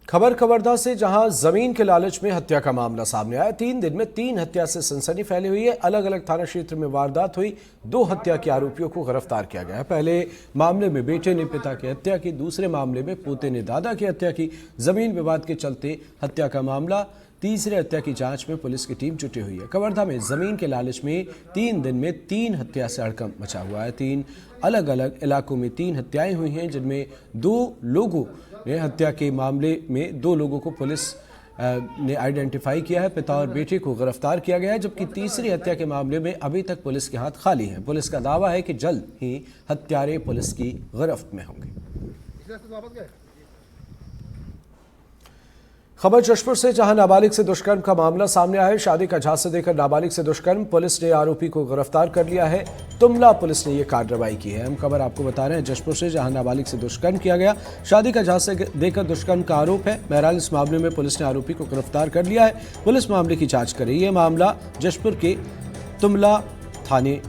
खबर खबरदा से जहां जमीन के लालच में हत्या का मामला सामने आया। 3 दिन में 3 हत्या से सनसनी फैली हुई है। अलग अलग थाना क्षेत्र में वारदात हुई। 2 हत्या के आरोपियों को गिरफ्तार किया गया है। पहले मामले में बेटे ने पिता की हत्या की, दूसरे मामले में पोते ने दादा की हत्या की। जमीन विवाद के चलते हत्या का मामला। तीसरे हत्या की जांच में पुलिस की टीम जुटी हुई है। कवर्धा में जमीन के लालच में 3 दिन में 3 हत्या से हड़कंप मचा हुआ है। 3 अलग अलग इलाकों में 3 हत्याएं हुई हैं, जिनमें 2 लोगों ने हत्या के मामले में 2 लोगों को पुलिस ने आइडेंटिफाई किया है। पिता और बेटे को गिरफ्तार किया गया है, जबकि तीसरी हत्या के मामले में अभी तक पुलिस के हाथ खाली हैं। पुलिस का दावा है कि जल्द ही हत्यारे पुलिस की गिरफ्त में होंगे। खबर जशपुर से, जहां नाबालिग से दुष्कर्म का मामला सामने आया है। शादी का झांसा देकर नाबालिग से दुष्कर्म, पुलिस ने आरोपी को गिरफ्तार कर लिया है। तुमला पुलिस ने यह कार्रवाई की है। हम खबर आपको बता रहे हैं जशपुर से, जहां नाबालिग से दुष्कर्म किया गया। शादी का झांसा देकर दुष्कर्म का आरोप है। बहरहाल इस मामले में पुलिस ने आरोपी को गिरफ्तार कर लिया है। पुलिस मामले की जांच कर रही है। मामला जशपुर के तुमला थाने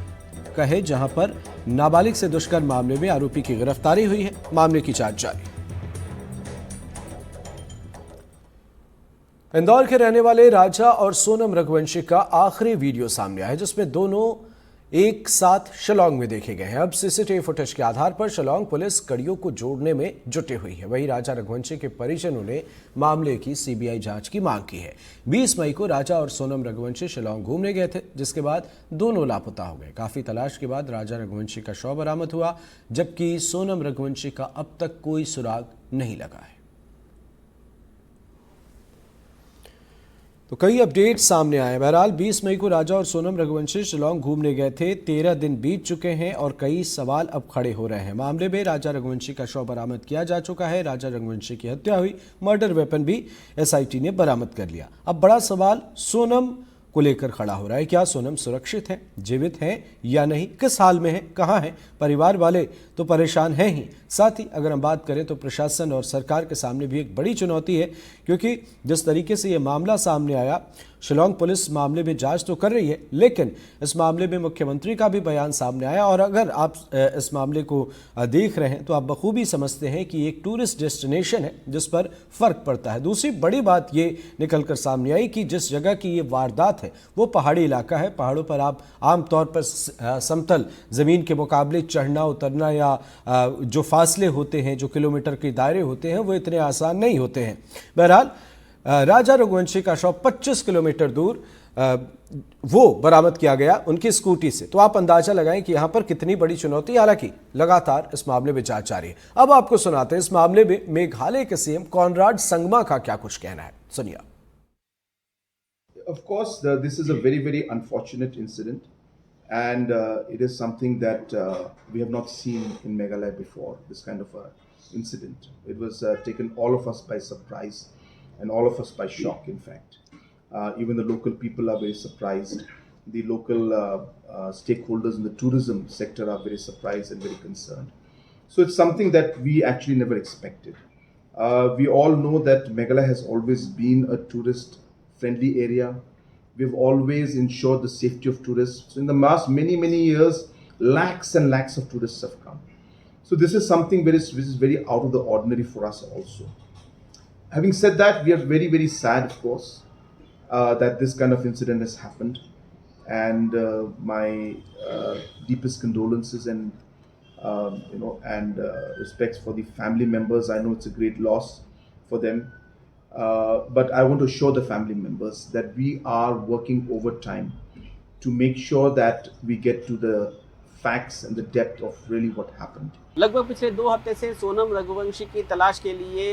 का है, जहां पर नाबालिग से दुष्कर्म मामले में आरोपी की गिरफ्तारी हुई है। मामले की जांच जारी। इंदौर के रहने वाले राजा और सोनम रघुवंशी का आखिरी वीडियो सामने आया है, जिसमें दोनों एक साथ शिलांग में देखे गए हैं। अब सीसीटीवी फुटेज के आधार पर शिलांग पुलिस कड़ियों को जोड़ने में जुटी हुई है। वहीं राजा रघुवंशी के परिजनों ने मामले की सीबीआई जांच की मांग की है। 20 मई को राजा और सोनम रघुवंशी शिलांग घूमने गए थे, जिसके बाद दोनों लापता हो गए। काफी तलाश के बाद राजा रघुवंशी का शव बरामद हुआ, जबकि सोनम रघुवंशी का अब तक कोई सुराग नहीं लगा है। तो कई अपडेट सामने आए। बहरहाल 20 मई को राजा और सोनम रघुवंशी शिलांग घूमने गए थे। 13 दिन बीत चुके हैं और कई सवाल अब खड़े हो रहे हैं। मामले में राजा रघुवंशी का शव बरामद किया जा चुका है। राजा रघुवंशी की हत्या हुई, मर्डर वेपन भी एसआईटी ने बरामद कर लिया। अब बड़ा सवाल सोनम को लेकर खड़ा हो रहा है। क्या सोनम सुरक्षित है, जीवित है या नहीं, किस हाल में है, कहां है? परिवार वाले तो परेशान हैं ही, साथ ही अगर हम बात करें तो प्रशासन और सरकार के सामने भी एक बड़ी चुनौती है, क्योंकि जिस तरीके से ये मामला सामने आया, शिलांग पुलिस मामले में जांच तो कर रही है, लेकिन इस मामले में मुख्यमंत्री का भी बयान सामने आया। और अगर आप इस मामले को देख रहे हैं तो आप बखूबी समझते हैं कि एक टूरिस्ट डेस्टिनेशन है जिस पर फर्क पड़ता है। दूसरी बड़ी बात ये निकलकर सामने आई कि जिस जगह की ये वारदात है वो पहाड़ी इलाका है। पहाड़ों पर आप आमतौर पर समतल जमीन के मुकाबले चढ़ना उतरना या जो फासले होते हैं, जो किलोमीटर के दायरे होते हैं, वो इतने आसान नहीं होते हैं। बहरहाल राजा रघुवंशी का शव 25 किलोमीटर दूर वो बरामद किया गया उनकी स्कूटी से। तो आप अंदाजा लगाएं कि यहां पर कितनी बड़ी चुनौती। हालांकि लगातार इस मामले में जांच जारी है। अब आपको सुनाते हैं इस मामले में मेघालय के सीएम कॉनराड संगमा का क्या कुछ कहना है, सुनिए। Of course, this is a very, very unfortunate incident, and it is something that we have not seen in Meghalaya before. This kind of a incident. It was taken all of us by surprise, and all of us by shock. In fact, even the local people are very surprised. The local stakeholders in the tourism sector are very surprised and very concerned. So it's something that we actually never expected. We all know that Meghalaya has always been a tourist friendly area. We've always ensured the safety of tourists. So in the last many years, lakhs and lakhs of tourists have come. So this is something which is very out of the ordinary for us also. Having said that, we are very, very sad, of course, that this kind of incident has happened, and my deepest condolences and respects for the family members. I know it's a great loss for them. But I want to assure the family members that we are working overtime to make sure that we get to the facts and the depth of really what happened. लगभग पिछले 2 हफ्ते से सोनम रघुवंशी की तलाश के लिए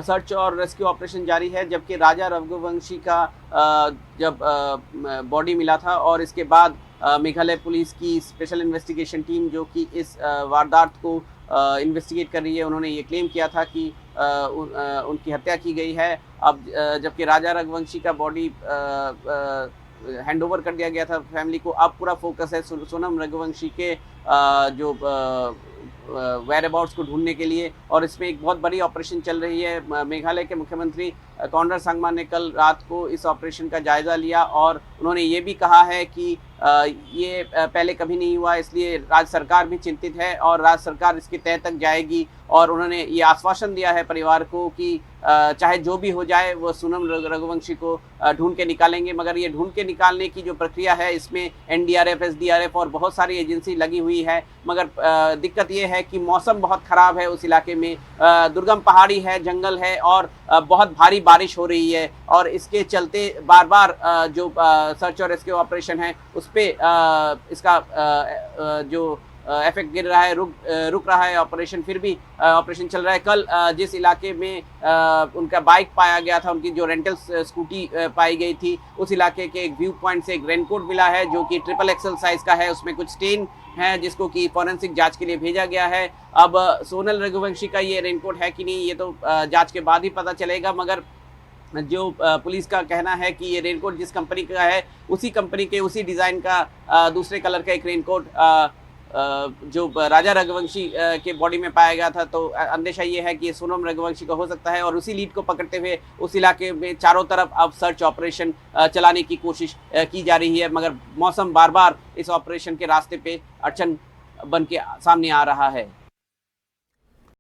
search और rescue operation जारी है, जबकि राजा रघुवंशी का जब बॉडी मिला था और इसके बाद मेघालय पुलिस की स्पेशल इन्वेस्टिगेशन टीम जो कि इस वारदात को इन्वेस्टिगेट कर रही है, उन्होंने ये क्लेम किया था कि उनकी हत्या की गई है। अब जबकि राजा रघुवंशी का बॉडी हैंड ओवर कर दिया गया था फैमिली को, अब पूरा फोकस है सोनम रघुवंशी के जो वेयर अबाउट्स को ढूंढने के लिए, और इसमें एक बहुत बड़ी ऑपरेशन चल रही है। मेघालय के मुख्यमंत्री कॉनराड संगमा ने कल रात को इस ऑपरेशन का जायज़ा लिया और उन्होंने ये भी कहा है कि ये पहले कभी नहीं हुआ, इसलिए राज्य सरकार भी चिंतित है और राज्य सरकार इसके तह तक जाएगी। और उन्होंने ये आश्वासन दिया है परिवार को कि चाहे जो भी हो जाए वो सोनम रघुवंशी को ढूंढ के निकालेंगे। मगर ये ढूंढ के निकालने की जो प्रक्रिया है इसमें एनडीआरएफ, एसडीआरएफ और बहुत सारी एजेंसी लगी हुई है। मगर दिक्कत ये है कि मौसम बहुत ख़राब है उस इलाके में, दुर्गम पहाड़ी है, जंगल है और बहुत भारी बारिश हो रही है और इसके चलते बार बार जो सर्च और रेस्क्यू ऑपरेशन है उस पर इसका जो इफेक्ट गिर रहा है, रुक रहा है ऑपरेशन, फिर भी ऑपरेशन चल रहा है। कल जिस इलाके में उनका बाइक पाया गया था, उनकी जो रेंटल स्कूटी पाई गई थी, उस इलाके के एक व्यू पॉइंट से एक रेनकोट मिला है जो कि XXL साइज का है, उसमें कुछ स्टेन है जिसको कि फॉरेंसिक जांच के लिए भेजा गया है। अब सोनल रघुवंशी का ये रेनकोट है कि नहीं ये तो जांच के बाद ही पता चलेगा। मगर जो पुलिस का कहना है कि ये रेनकोट जिस कंपनी का है उसी कंपनी के उसी डिज़ाइन का दूसरे कलर का एक रेनकोट जो राजा रघुवंशी के बॉडी में पाया गया था, तो अंदेशा ये है कि ये सोनम रघुवंशी का हो सकता है। और उसी लीड को पकड़ते हुए उस इलाके में चारों तरफ अब सर्च ऑपरेशन चलाने की कोशिश की जा रही है। मगर मौसम बार बार इस ऑपरेशन के रास्ते पे अड़चन बन के सामने आ रहा है।